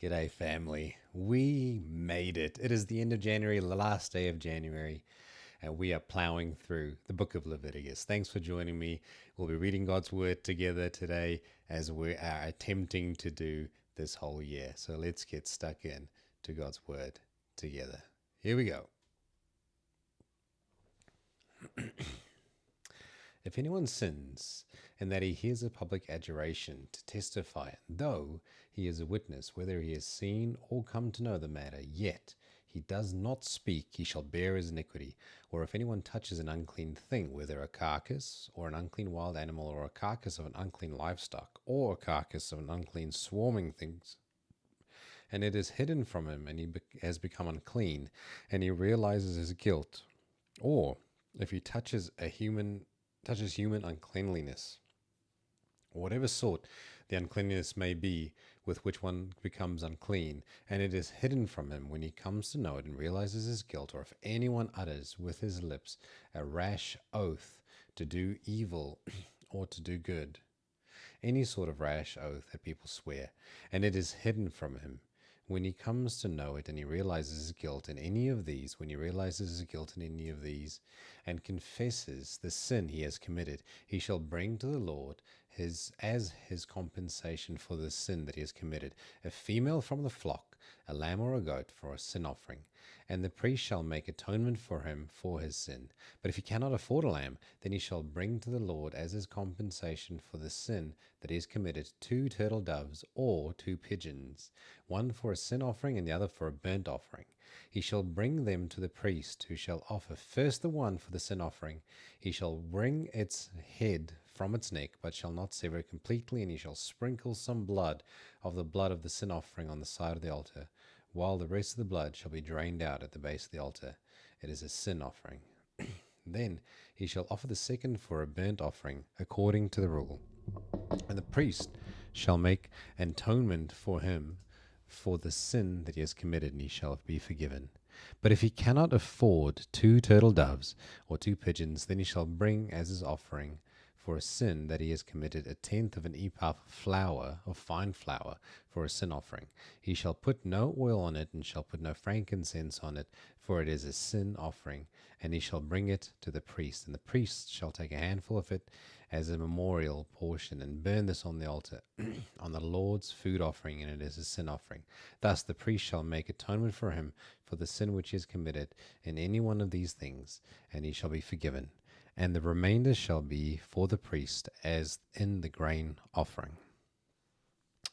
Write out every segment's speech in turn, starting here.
G'day, family. We made it. It is the end of January, the last day of January, and we are plowing through the book of Leviticus. Thanks for joining me. We'll be reading God's word together today as we are attempting to do this whole year. So let's get stuck in to God's word together. Here we go. If anyone sins, in that he hears a public adjuration to testify, though he is a witness, whether he has seen or come to know the matter, yet he does not speak, he shall bear his iniquity. Or if anyone touches an unclean thing, whether a carcass, or an unclean wild animal, or a carcass of an unclean livestock, or a carcass of an unclean swarming things, and it is hidden from him, and he has become unclean, and he realizes his guilt, or if he touches human uncleanliness, whatever sort the uncleanness may be with which one becomes unclean, and it is hidden from him when he comes to know it and realizes his guilt, or if anyone utters with his lips a rash oath to do evil or to do good, any sort of rash oath that people swear, and it is hidden from him when he comes to know it and he realizes his guilt in any of these, when he realizes his guilt in any of these, and confesses the sin he has committed, he shall bring to the Lord as his compensation for the sin that he has committed a female from the flock, a lamb or a goat for a sin offering, and the priest shall make atonement for him for his sin. But if he cannot afford a lamb, then he shall bring to the Lord as his compensation for the sin that he has committed 2 turtle doves or 2 pigeons, one for a sin offering and the other for a burnt offering. He shall bring them to the priest, who shall offer first the one for the sin offering. He shall wring its head from its neck, but shall not sever it completely, and he shall sprinkle some blood of the sin offering on the side of the altar, while the rest of the blood shall be drained out at the base of the altar. It is a sin offering. Then he shall offer the second for a burnt offering, according to the rule. And the priest shall make atonement for him for the sin that he has committed, and he shall be forgiven. But if he cannot afford 2 turtle doves or 2 pigeons, then he shall bring as his offering for a sin that he has committed a tenth of an ephah of flour, of fine flour, for a sin offering. He shall put no oil on it, and shall put no frankincense on it, for it is a sin offering. And he shall bring it to the priest, and the priest shall take a handful of it as a memorial portion, and burn this on the altar, on the Lord's food offering, and it is a sin offering. Thus the priest shall make atonement for him for the sin which he has committed in any one of these things, and he shall be forgiven. And the remainder shall be for the priest as in the grain offering.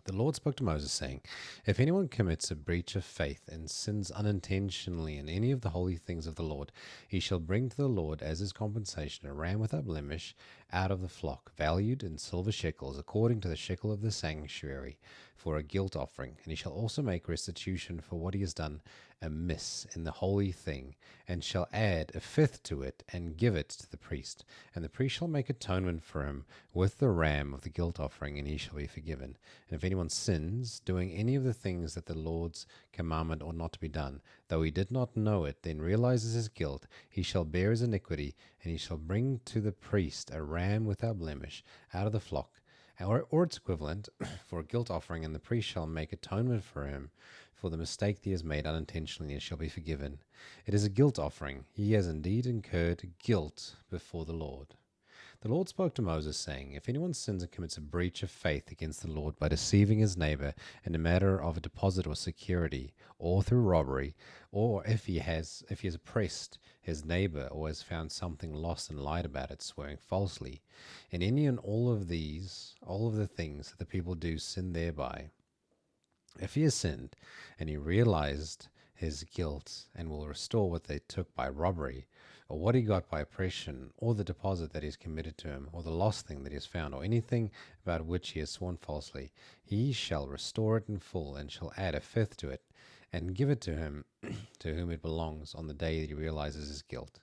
The Lord spoke to Moses, saying, If anyone commits a breach of faith and sins unintentionally in any of the holy things of the Lord, he shall bring to the Lord as his compensation a ram without blemish out of the flock, valued in silver shekels, according to the shekel of the sanctuary, for a guilt offering. And he shall also make restitution for what he has done amiss in the holy thing, and shall add a fifth to it, and give it to the priest. And the priest shall make atonement for him with the ram of the guilt offering, and he shall be forgiven. And if anyone sins, doing any of the things that the Lord's commandment ought not to be done, though he did not know it, then realizes his guilt, he shall bear his iniquity, and he shall bring to the priest a ram without blemish out of the flock, or its equivalent, for a guilt offering, and the priest shall make atonement for him for the mistake he has made unintentionally, and shall be forgiven. It is a guilt offering. He has indeed incurred guilt before the Lord. The Lord spoke to Moses, saying, If anyone sins and commits a breach of faith against the Lord by deceiving his neighbor in a matter of a deposit or security, or through robbery, or if he has oppressed his neighbor, or has found something lost and lied about it, swearing falsely, in any and all of the things that the people do sin thereby, if he has sinned, and he realized his guilt, and will restore what they took by robbery, or what he got by oppression, or the deposit that is committed to him, or the lost thing that he has found, or anything about which he has sworn falsely, he shall restore it in full, and shall add a fifth to it, and give it to him to whom it belongs on the day that he realizes his guilt.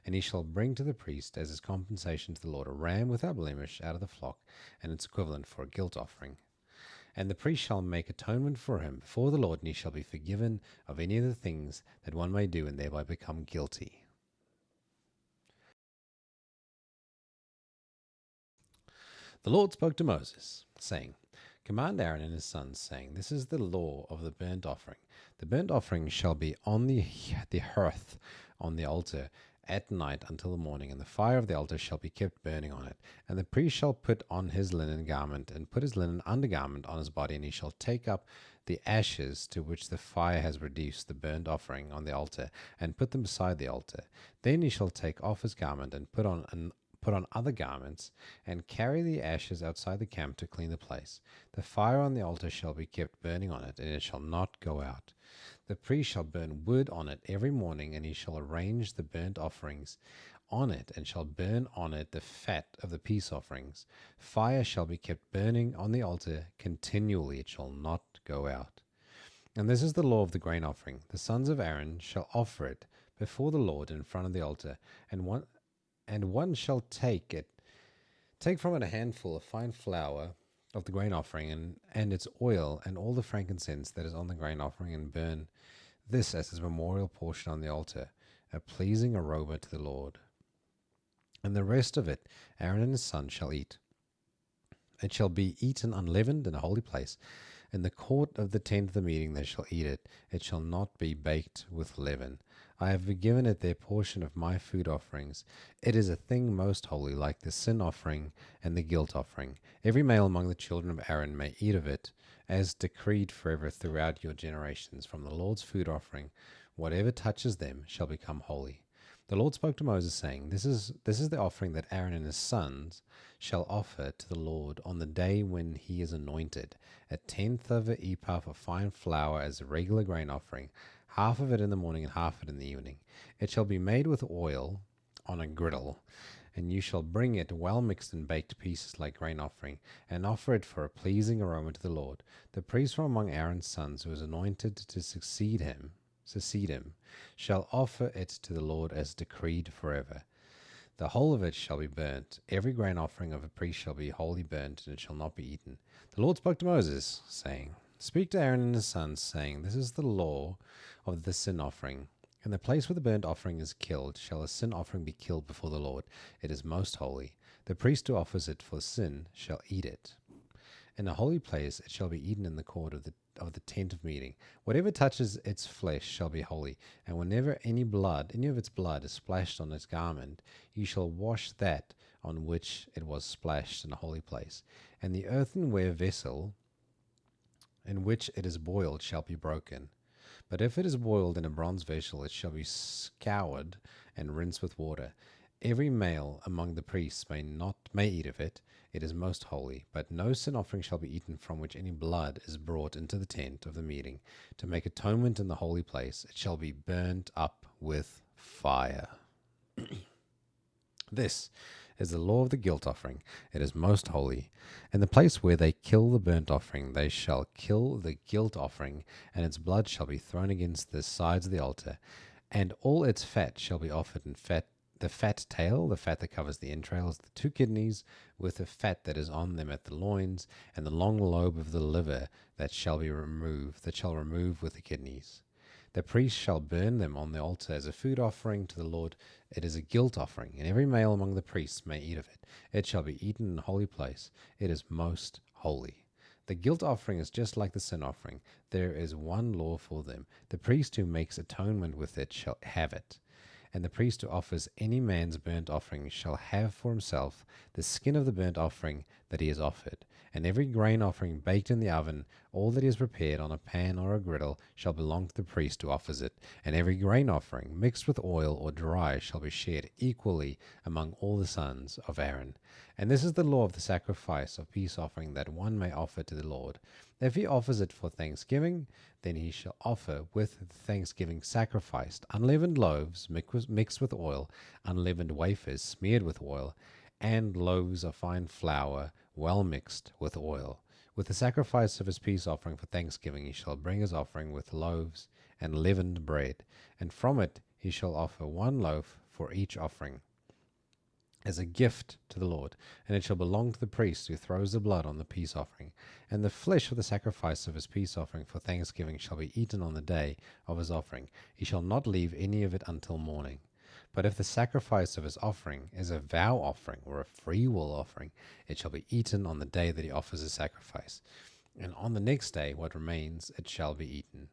And he shall bring to the priest as his compensation to the Lord a ram without blemish out of the flock, and its equivalent for a guilt offering. And the priest shall make atonement for him before the Lord, and he shall be forgiven of any of the things that one may do and thereby become guilty. The Lord spoke to Moses, saying, Command Aaron and his sons, saying, This is the law of the burnt offering. The burnt offering shall be on the hearth on the altar at night until the morning, and the fire of the altar shall be kept burning on it. And the priest shall put on his linen garment, and put his linen undergarment on his body, and he shall take up the ashes to which the fire has reduced the burnt offering on the altar, and put them beside the altar. Then he shall take off his garment, and put on other garments, and carry the ashes outside the camp to clean the place. The fire on the altar shall be kept burning on it, and it shall not go out. The priest shall burn wood on it every morning, and he shall arrange the burnt offerings on it, and shall burn on it the fat of the peace offerings. Fire shall be kept burning on the altar continually, it shall not go out. And this is the law of the grain offering. The sons of Aaron shall offer it before the Lord in front of the altar, and one shall take from it a handful of fine flour of the grain offering, and its oil, and all the frankincense that is on the grain offering, and burn this as his memorial portion on the altar, a pleasing aroma to the Lord. And the rest of it Aaron and his son shall eat. It shall be eaten unleavened in a holy place. In the court of the tent of the meeting they shall eat it. It shall not be baked with leaven. I have given it their portion of my food offerings. It is a thing most holy, like the sin offering and the guilt offering. Every male among the children of Aaron may eat of it, as decreed forever throughout your generations. From the Lord's food offering, whatever touches them shall become holy. The Lord spoke to Moses, saying, This is the offering that Aaron and his sons shall offer to the Lord on the day when he is anointed, a tenth of an ephah of fine flour as a regular grain offering, half of it in the morning and half of it in the evening. It shall be made with oil on a griddle, and you shall bring it well mixed and baked pieces like grain offering, and offer it for a pleasing aroma to the Lord. The priest from among Aaron's sons, who is anointed to succeed him, shall offer it to the Lord as decreed forever. The whole of it shall be burnt. Every grain offering of a priest shall be wholly burnt, and it shall not be eaten. The Lord spoke to Moses, saying, Speak to Aaron and his sons, saying, This is the law of the sin offering. In the place where the burnt offering is killed, shall a sin offering be killed before the Lord. It is most holy. The priest who offers it for sin shall eat it. In a holy place it shall be eaten in the court of the tent of meeting. Whatever touches its flesh shall be holy, and whenever any of its blood is splashed on its garment, you shall wash that on which it was splashed in a holy place. And the earthenware vessel in which it is boiled shall be broken. But if it is boiled in a bronze vessel, it shall be scoured and rinsed with water. Every male among the priests may eat of it. It is most holy. But no sin offering shall be eaten from which any blood is brought into the tent of the meeting to make atonement in the holy place. It shall be burnt up with fire. This is the law of the guilt offering. It is most holy. In the place where they kill the burnt offering, they shall kill the guilt offering, and its blood shall be thrown against the sides of the altar, and all its fat shall be offered in the fat tail, the fat that covers the entrails, the 2 kidneys with the fat that is on them at the loins, and the long lobe of the liver that shall remove with the kidneys. The priest shall burn them on the altar as a food offering to the Lord. It is a guilt offering, and every male among the priests may eat of it. It shall be eaten in a holy place. It is most holy. The guilt offering is just like the sin offering. There is one law for them. The priest who makes atonement with it shall have it. And the priest who offers any man's burnt offering shall have for himself the skin of the burnt offering that he has offered. And every grain offering baked in the oven, all that he has prepared on a pan or a griddle, shall belong to the priest who offers it. And every grain offering mixed with oil or dry shall be shared equally among all the sons of Aaron. And this is the law of the sacrifice of peace offering that one may offer to the Lord. If he offers it for thanksgiving, then he shall offer with thanksgiving sacrificed unleavened loaves mixed with oil, unleavened wafers smeared with oil, and loaves of fine flour well mixed with oil. With the sacrifice of his peace offering for thanksgiving he shall bring his offering with loaves and leavened bread, and from it he shall offer 1 loaf for each offering, as a gift to the Lord, and it shall belong to the priest who throws the blood on the peace offering. And the flesh of the sacrifice of his peace offering for thanksgiving shall be eaten on the day of his offering. He shall not leave any of it until morning. But if the sacrifice of his offering is a vow offering or a free will offering, it shall be eaten on the day that he offers his sacrifice. And on the next day, what remains, it shall be eaten.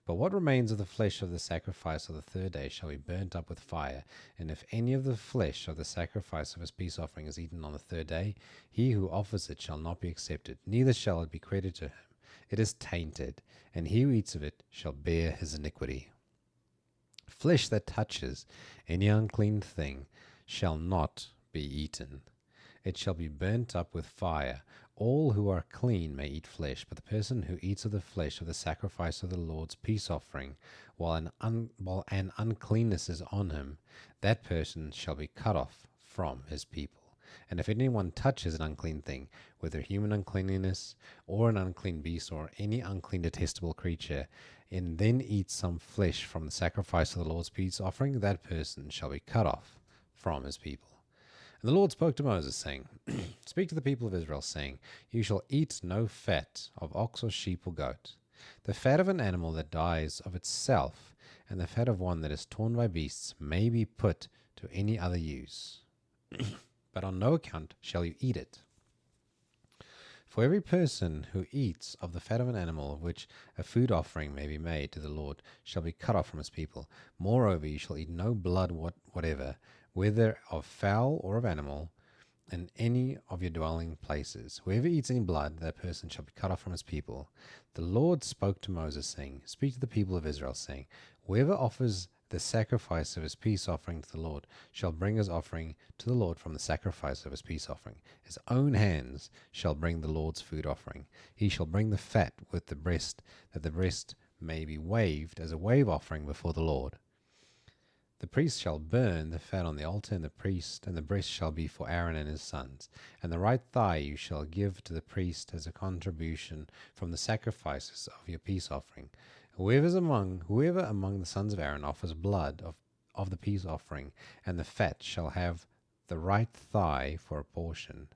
But what remains of the flesh of the sacrifice of the third day shall be burnt up with fire. And if any of the flesh of the sacrifice of his peace offering is eaten on the third day, he who offers it shall not be accepted, neither shall it be credited to him. It is tainted, and he who eats of it shall bear his iniquity. Flesh that touches any unclean thing shall not be eaten. It shall be burnt up with fire. All who are clean may eat flesh, but the person who eats of the flesh of the sacrifice of the Lord's peace offering, while an uncleanness is on him, that person shall be cut off from his people. And if anyone touches an unclean thing, whether human uncleanliness, or an unclean beast, or any unclean detestable creature, and then eats some flesh from the sacrifice of the Lord's peace offering, that person shall be cut off from his people. And the Lord spoke to Moses, saying, Speak to the people of Israel, saying, You shall eat no fat of ox or sheep or goat. The fat of an animal that dies of itself, and the fat of one that is torn by beasts, may be put to any other use. But on no account shall you eat it. For every person who eats of the fat of an animal of which a food offering may be made to the Lord shall be cut off from his people. Moreover, you shall eat no blood whatever, whether of fowl or of animal, in any of your dwelling places. Whoever eats any blood, that person shall be cut off from his people. The Lord spoke to Moses, saying, Speak to the people of Israel, saying, Whoever offers the sacrifice of his peace offering to the Lord shall bring his offering to the Lord from the sacrifice of his peace offering. His own hands shall bring the Lord's food offering. He shall bring the fat with the breast, that the breast may be waved as a wave offering before the Lord. The priest shall burn the fat on the altar, and the breast shall be for Aaron and his sons. And the right thigh you shall give to the priest as a contribution from the sacrifices of your peace offering. Whoever among the sons of Aaron offers blood of the peace offering, and the fat shall have the right thigh for a portion.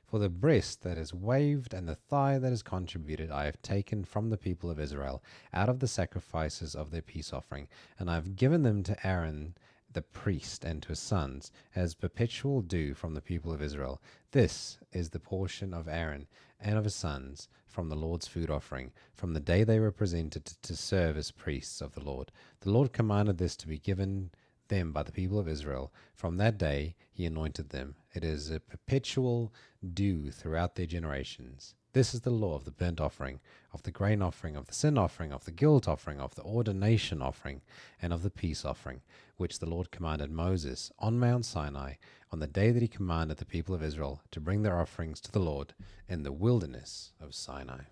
For the breast that is waved and the thigh that is contributed I have taken from the people of Israel out of the sacrifices of their peace offering, and I have given them to Aaron the priest and to his sons as perpetual due from the people of Israel. This is the portion of Aaron and of his sons from the Lord's food offering, from the day they were presented to serve as priests of the Lord. The Lord commanded this to be given them by the people of Israel. From that day he anointed them. It is a perpetual due throughout their generations. This is the law of the burnt offering, of the grain offering, of the sin offering, of the guilt offering, of the ordination offering, and of the peace offering, which the Lord commanded Moses on Mount Sinai on the day that he commanded the people of Israel to bring their offerings to the Lord in the wilderness of Sinai.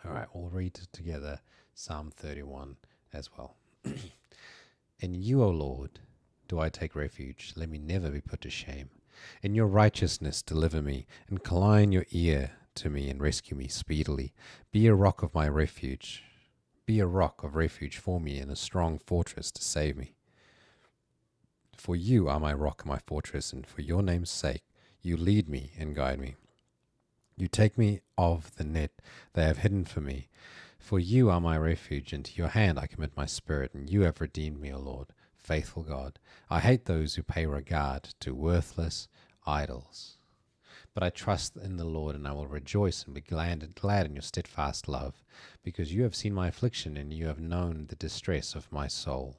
All right, we'll read together Psalm 31 as well. In you, O Lord, do I take refuge. Let me never be put to shame. In your righteousness deliver me. Incline your ear to me and rescue me speedily. Be a rock of my refuge. Be a rock of refuge for me and a strong fortress to save me. For you are my rock and my fortress, and for your name's sake you lead me and guide me. You take me of the net they have hidden for me. For you are my refuge, and to your hand I commit my spirit, and you have redeemed me, O Lord, faithful God. I hate those who pay regard to worthless idols. But I trust in the Lord, and I will rejoice and be glad in your steadfast love, because you have seen my affliction, and you have known the distress of my soul.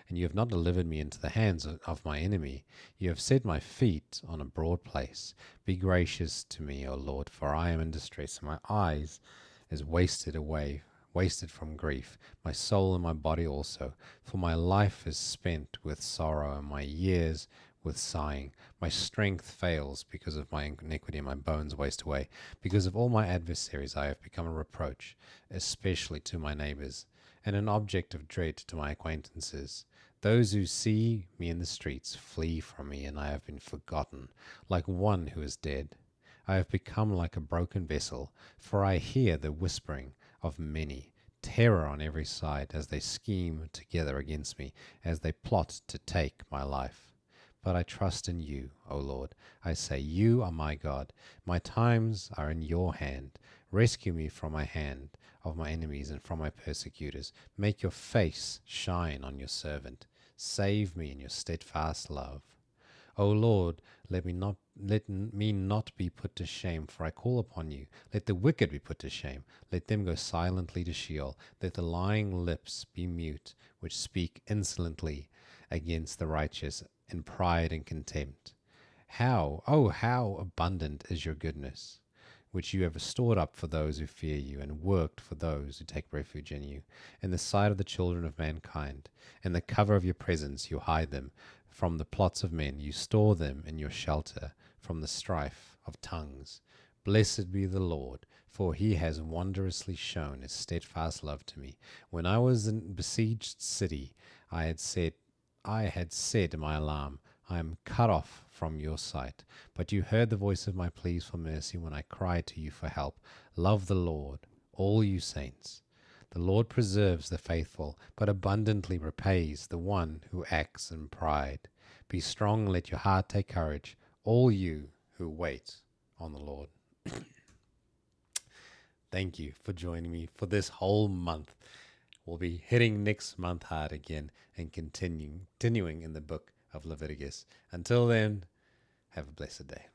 And you have not delivered me into the hands of my enemy. You have set my feet on a broad place. Be gracious to me, O Lord, for I am in distress, and my eyes is wasted from grief, my soul and my body also. For my life is spent with sorrow, and my years with sighing. My strength fails because of my iniquity, and my bones waste away. Because of all my adversaries I have become a reproach, especially to my neighbors, and an object of dread to my acquaintances. Those who see me in the streets flee from me, and I have been forgotten, like one who is dead. I have become like a broken vessel, for I hear the whispering of many, terror on every side, as they scheme together against me, as they plot to take my life. But I trust in you, O Lord. I say, you are my God. My times are in your hand. Rescue me from my hand of my enemies and from my persecutors. Make your face shine on your servant. Save me in your steadfast love. O Lord, let me me not be put to shame, for I call upon you. Let the wicked be put to shame. Let them go silently to Sheol. Let the lying lips be mute, which speak insolently against the righteous in pride and contempt. How, oh, how abundant is your goodness, which you have stored up for those who fear you, and worked for those who take refuge in you. In the sight of the children of mankind, in the cover of your presence, you hide them. From the plots of men, you store them in your shelter, from the strife of tongues. Blessed be the Lord, for he has wondrously shown his steadfast love to me. When I was in a besieged city, I had said in my alarm, I am cut off from your sight. But you heard the voice of my pleas for mercy when I cried to you for help. Love the Lord, all you saints. The Lord preserves the faithful, but abundantly repays the one who acts in pride. Be strong, let your heart take courage, all you who wait on the Lord. Thank you for joining me for this whole month. We'll be hitting next month hard again and continuing in the book of Leviticus. Until then, have a blessed day.